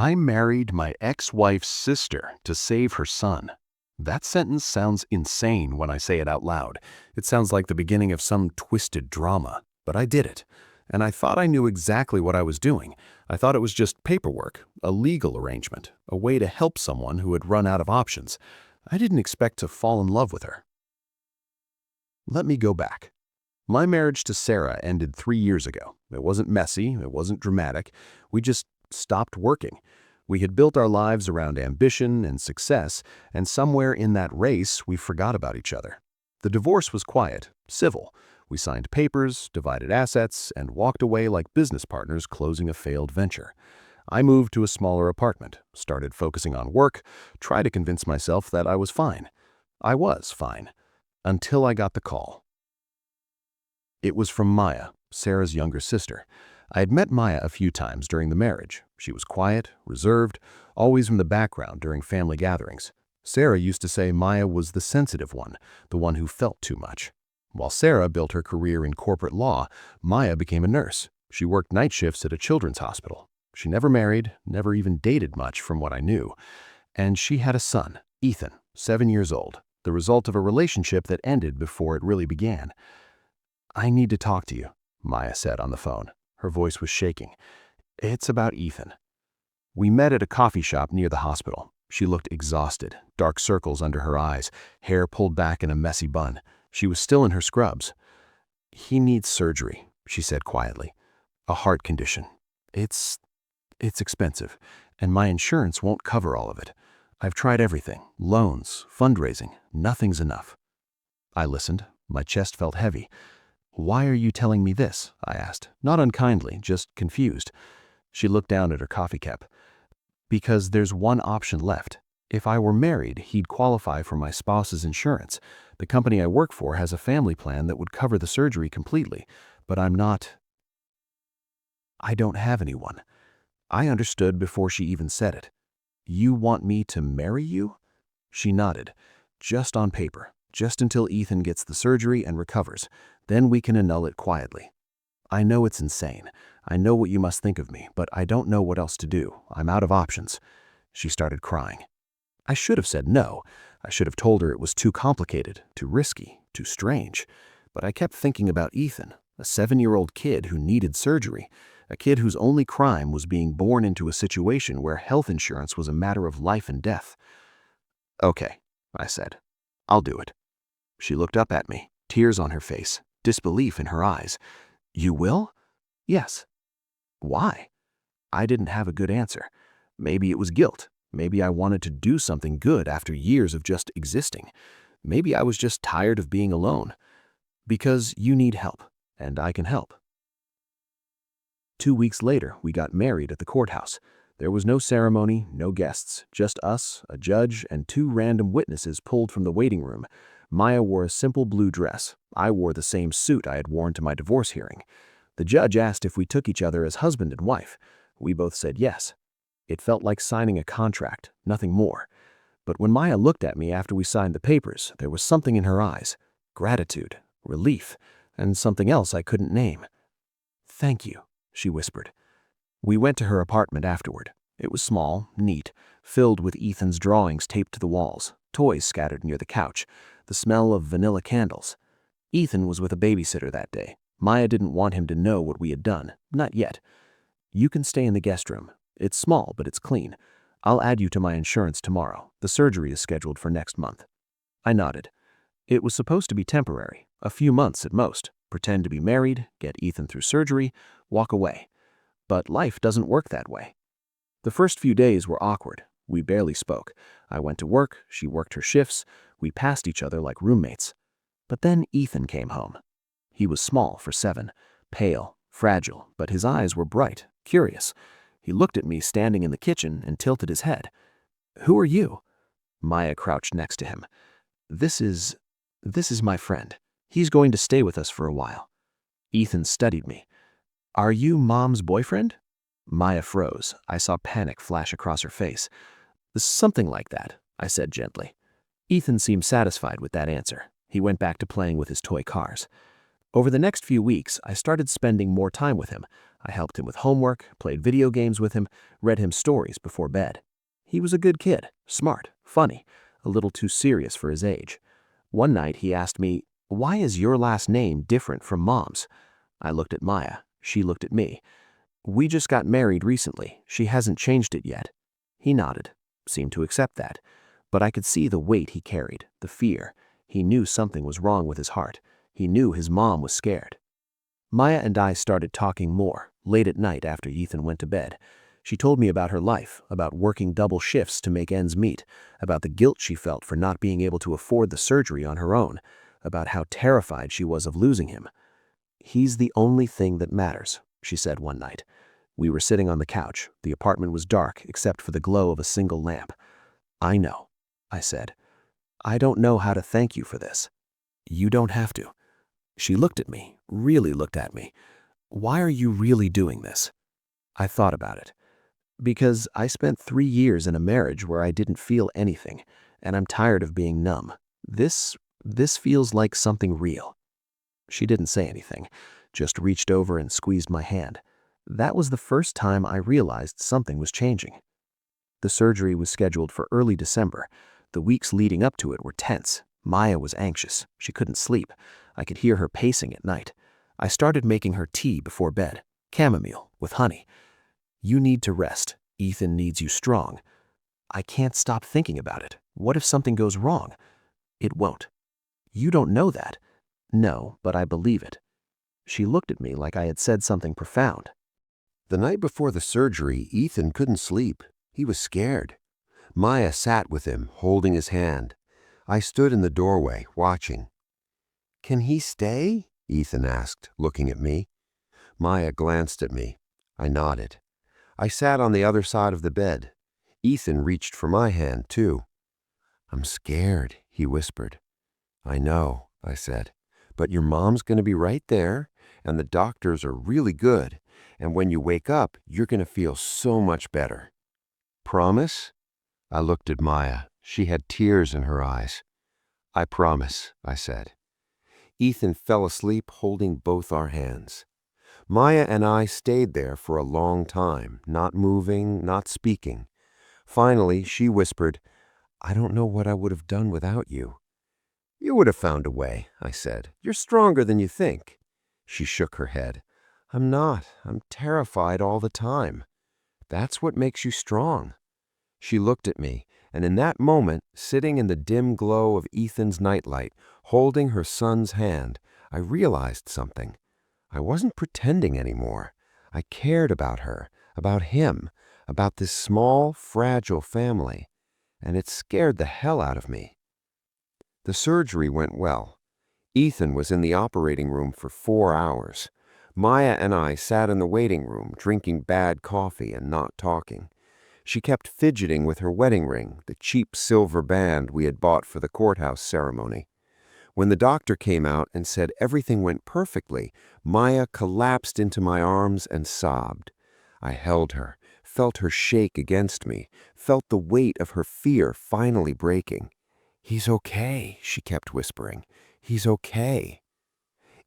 I married my ex-wife's sister to save her son. That sentence sounds insane when I say it out loud. It sounds like the beginning of some twisted drama. But I did it. And I thought I knew exactly what I was doing. I thought it was just paperwork, a legal arrangement, a way to help someone who had run out of options. I didn't expect to fall in love with her. Let me go back. My marriage to Sarah ended 3 years ago. It wasn't messy, it wasn't dramatic. We just stopped working. We had built our lives around ambition and success, and somewhere in that race, we forgot about each other. The divorce was quiet, civil. We signed papers, divided assets, and walked away like business partners closing a failed venture. I moved to a smaller apartment, started focusing on work, tried to convince myself that I was fine. I was fine. Until I got the call. It was from Maya, Sarah's younger sister. I had met Maya a few times during the marriage. She was quiet, reserved, always in the background during family gatherings. Sarah used to say Maya was the sensitive one, the one who felt too much. While Sarah built her career in corporate law, Maya became a nurse. She worked night shifts at a children's hospital. She never married, never even dated much from what I knew. And she had a son, Ethan, 7 years old, the result of a relationship that ended before it really began. "I need to talk to you," Maya said on the phone. Her voice was shaking. "It's about Ethan." We met at a coffee shop near the hospital. She looked exhausted, dark circles under her eyes, hair pulled back in a messy bun. She was still in her scrubs. "He needs surgery," she said quietly. "A heart condition. It's expensive, and my insurance won't cover all of it. I've tried everything, loans, fundraising, nothing's enough." I listened. My chest felt heavy. "Why are you telling me this?" I asked, not unkindly, just confused. She looked down at her coffee cup. "Because there's one option left. If I were married, he'd qualify for my spouse's insurance. The company I work for has a family plan that would cover the surgery completely, but I don't have anyone." I understood before she even said it. "You want me to marry you?" She nodded. "Just on paper. Just until Ethan gets the surgery and recovers. Then we can annul it quietly. I know it's insane. I know what you must think of me, but I don't know what else to do. I'm out of options." She started crying. I should have said no. I should have told her it was too complicated, too risky, too strange. But I kept thinking about Ethan, a 7-year-old kid who needed surgery, a kid whose only crime was being born into a situation where health insurance was a matter of life and death. "Okay," I said. "I'll do it." She looked up at me, tears on her face, disbelief in her eyes. "You will?" "Yes." "Why?" I didn't have a good answer. Maybe it was guilt. Maybe I wanted to do something good after years of just existing. Maybe I was just tired of being alone. "Because you need help, and I can help." 2 weeks later, we got married at the courthouse. There was no ceremony, no guests, just us, a judge, and 2 random witnesses pulled from the waiting room. Maya wore a simple blue dress. I wore the same suit I had worn to my divorce hearing. The judge asked if we took each other as husband and wife. We both said yes. It felt like signing a contract, nothing more. But when Maya looked at me after we signed the papers, there was something in her eyes. Gratitude, relief, and something else I couldn't name. "Thank you," she whispered. We went to her apartment afterward. It was small, neat, filled with Ethan's drawings taped to the walls, toys scattered near the couch, the smell of vanilla candles. Ethan was with a babysitter that day. Maya didn't want him to know what we had done, not yet. "You can stay in the guest room. It's small, but it's clean. I'll add you to my insurance tomorrow. The surgery is scheduled for next month." I nodded. It was supposed to be temporary, a few months at most. Pretend to be married, get Ethan through surgery, walk away. But life doesn't work that way. The first few days were awkward. We barely spoke. I went to work, she worked her shifts. We passed each other like roommates. But then Ethan came home. He was small for 7, pale, fragile, but his eyes were bright, curious. He looked at me standing in the kitchen and tilted his head. "Who are you?" Maya crouched next to him. This is my friend. He's going to stay with us for a while." Ethan studied me. "Are you Mom's boyfriend?" Maya froze. I saw panic flash across her face. "Something like that," I said gently. Ethan seemed satisfied with that answer. He went back to playing with his toy cars. Over the next few weeks, I started spending more time with him. I helped him with homework, played video games with him, read him stories before bed. He was a good kid, smart, funny, a little too serious for his age. One night he asked me, "Why is your last name different from Mom's?" I looked at Maya. She looked at me. "We just got married recently. She hasn't changed it yet." He nodded, seemed to accept that. But I could see the weight he carried, the fear. He knew something was wrong with his heart. He knew his mom was scared. Maya and I started talking more, late at night after Ethan went to bed. She told me about her life, about working double shifts to make ends meet, about the guilt she felt for not being able to afford the surgery on her own, about how terrified she was of losing him. "He's the only thing that matters," she said one night. We were sitting on the couch. The apartment was dark except for the glow of a single lamp. "I know," I said. "I don't know how to thank you for this." "You don't have to." She looked at me, really looked at me. "Why are you really doing this?" I thought about it. "Because I spent 3 years in a marriage where I didn't feel anything, and I'm tired of being numb. This feels like something real." She didn't say anything, just reached over and squeezed my hand. That was the first time I realized something was changing. The surgery was scheduled for early December. The weeks leading up to it were tense. Maya was anxious. She couldn't sleep. I could hear her pacing at night. I started making her tea before bed, chamomile with honey. "You need to rest. Ethan needs you strong." "I can't stop thinking about it. What if something goes wrong?" "It won't." "You don't know that." "No, but I believe it." She looked at me like I had said something profound. The night before the surgery, Ethan couldn't sleep. He was scared. Maya sat with him, holding his hand. I stood in the doorway, watching. "Can he stay?" Ethan asked, looking at me. Maya glanced at me. I nodded. I sat on the other side of the bed. Ethan reached for my hand, too. "I'm scared," he whispered. "I know," I said. "But your mom's going to be right there, and the doctors are really good. And when you wake up, you're going to feel so much better." "Promise?" I looked at Maya. She had tears in her eyes. "I promise," I said. Ethan fell asleep holding both our hands. Maya and I stayed there for a long time, not moving, not speaking. Finally, she whispered, "I don't know what I would have done without you." "You would have found a way," I said. "You're stronger than you think." She shook her head. "I'm not. I'm terrified all the time." "That's what makes you strong." She looked at me, and in that moment, sitting in the dim glow of Ethan's nightlight, holding her son's hand, I realized something. I wasn't pretending anymore. I cared about her, about him, about this small, fragile family, and it scared the hell out of me. The surgery went well. Ethan was in the operating room for 4 hours. Maya and I sat in the waiting room, drinking bad coffee and not talking. She kept fidgeting with her wedding ring, the cheap silver band we had bought for the courthouse ceremony. When the doctor came out and said everything went perfectly, Maya collapsed into my arms and sobbed. I held her, felt her shake against me, felt the weight of her fear finally breaking. "He's okay," she kept whispering. "He's okay."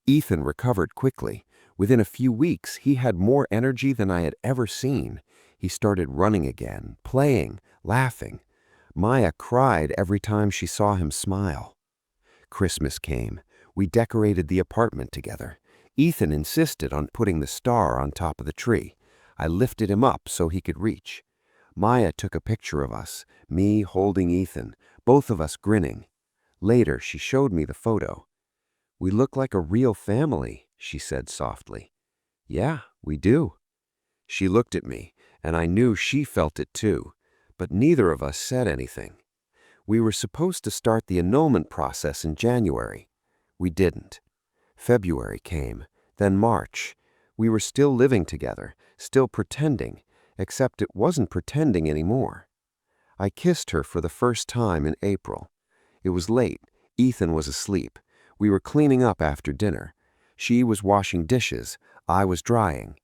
Ethan recovered quickly. Within a few weeks, he had more energy than I had ever seen. He started running again, playing, laughing. Maya cried every time she saw him smile. Christmas came. We decorated the apartment together. Ethan insisted on putting the star on top of the tree. I lifted him up so he could reach. Maya took a picture of us, me holding Ethan, both of us grinning. Later, she showed me the photo. "We look like a real family," she said softly. "Yeah, we do." She looked at me, and I knew she felt it too, but neither of us said anything. We were supposed to start the annulment process in January. We didn't. February came, then March. We were still living together, still pretending, except it wasn't pretending anymore. I kissed her for the first time in April. It was late. Ethan was asleep. We were cleaning up after dinner. She was washing dishes. I was drying.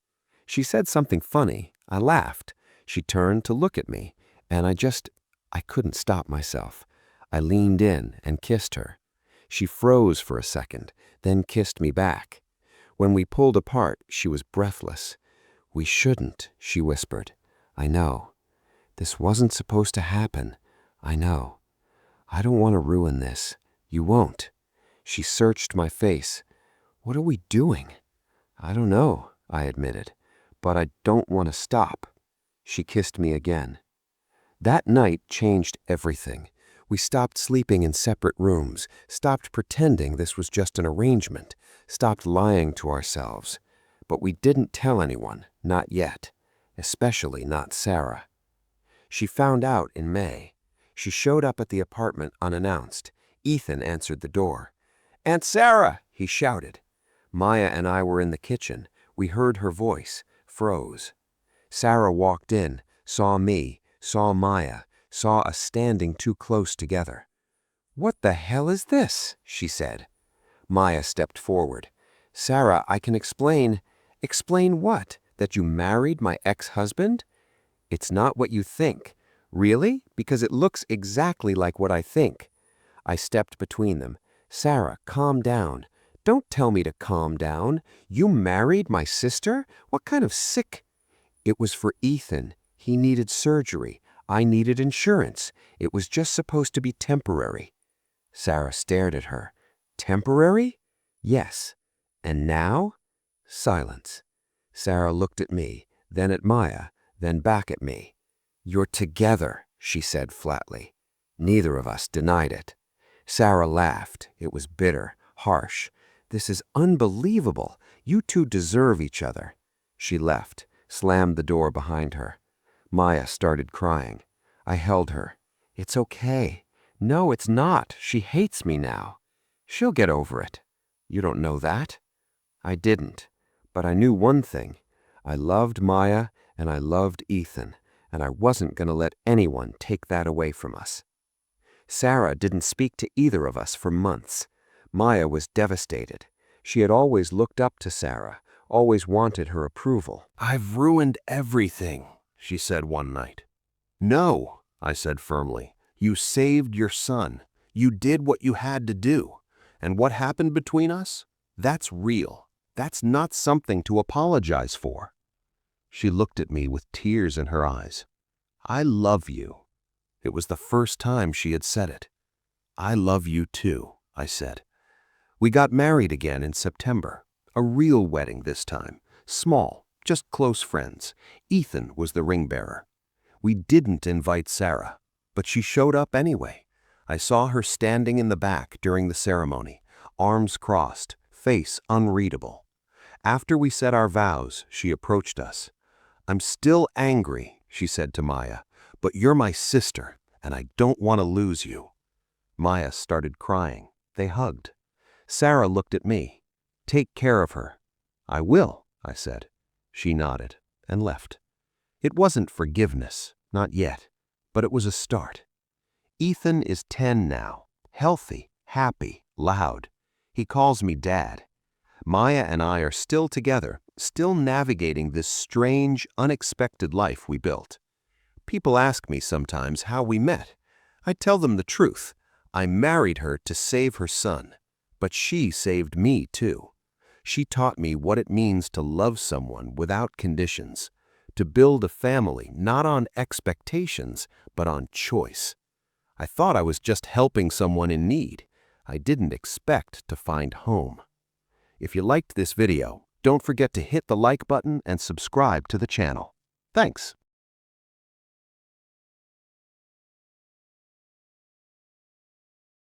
She said something funny. I laughed. She turned to look at me, and I couldn't stop myself. I leaned in and kissed her. She froze for a second, then kissed me back. When we pulled apart, she was breathless. "We shouldn't," she whispered. "I know. This wasn't supposed to happen. I know. I don't want to ruin this. You won't." She searched my face. "What are we doing?" "I don't know," I admitted, "but I don't want to stop." She kissed me again. That night changed everything. We stopped sleeping in separate rooms, stopped pretending this was just an arrangement, stopped lying to ourselves. But we didn't tell anyone, not yet, especially not Sarah. She found out in May. She showed up at the apartment unannounced. Ethan answered the door. "Aunt Sarah!" he shouted. Maya and I were in the kitchen. We heard her voice, froze. Sarah walked in, saw me, saw Maya, saw us standing too close together. "What the hell is this?" she said. Maya stepped forward. "Sarah, I can explain." "Explain what? That you married my ex-husband?" "It's not what you think." "Really? Because it looks exactly like what I think." I stepped between them. "Sarah, calm down." "Don't tell me to calm down. You married my sister? What kind of sick—" "It was for Ethan. He needed surgery. I needed insurance. It was just supposed to be temporary." Sarah stared at her. "Temporary?" "Yes. And now?" Silence. Sarah looked at me, then at Maya, then back at me. "You're together," she said flatly. Neither of us denied it. Sarah laughed. It was bitter, harsh. "This is unbelievable. You two deserve each other." She left, slammed the door behind her. Maya started crying. I held her. "It's okay." "No, it's not. She hates me now." "She'll get over it." "You don't know that." I didn't. But I knew one thing. I loved Maya and I loved Ethan, and I wasn't going to let anyone take that away from us. Sarah didn't speak to either of us for months. Maya was devastated. She had always looked up to Sarah, always wanted her approval. "I've ruined everything," she said one night. "No," I said firmly. "You saved your son. You did what you had to do. And what happened between us? That's real. That's not something to apologize for." She looked at me with tears in her eyes. "I love you." It was the first time she had said it. "I love you too," I said. We got married again in September. A real wedding this time. Small, just close friends. Ethan was the ring bearer. We didn't invite Sarah, but she showed up anyway. I saw her standing in the back during the ceremony, arms crossed, face unreadable. After we said our vows, she approached us. "I'm still angry," she said to Maya, "but you're my sister, and I don't want to lose you." Maya started crying. They hugged. Sarah looked at me. "Take care of her." "I will," I said. She nodded and left. It wasn't forgiveness, not yet, but it was a start. Ethan is 10 now, healthy, happy, loud. He calls me Dad. Maya and I are still together, still navigating this strange, unexpected life we built. People ask me sometimes how we met. I tell them the truth. I married her to save her son, but she saved me too. She taught me what it means to love someone without conditions, to build a family not on expectations, but on choice. I thought I was just helping someone in need. I didn't expect to find home. If you liked this video, don't forget to hit the like button and subscribe to the channel. Thanks.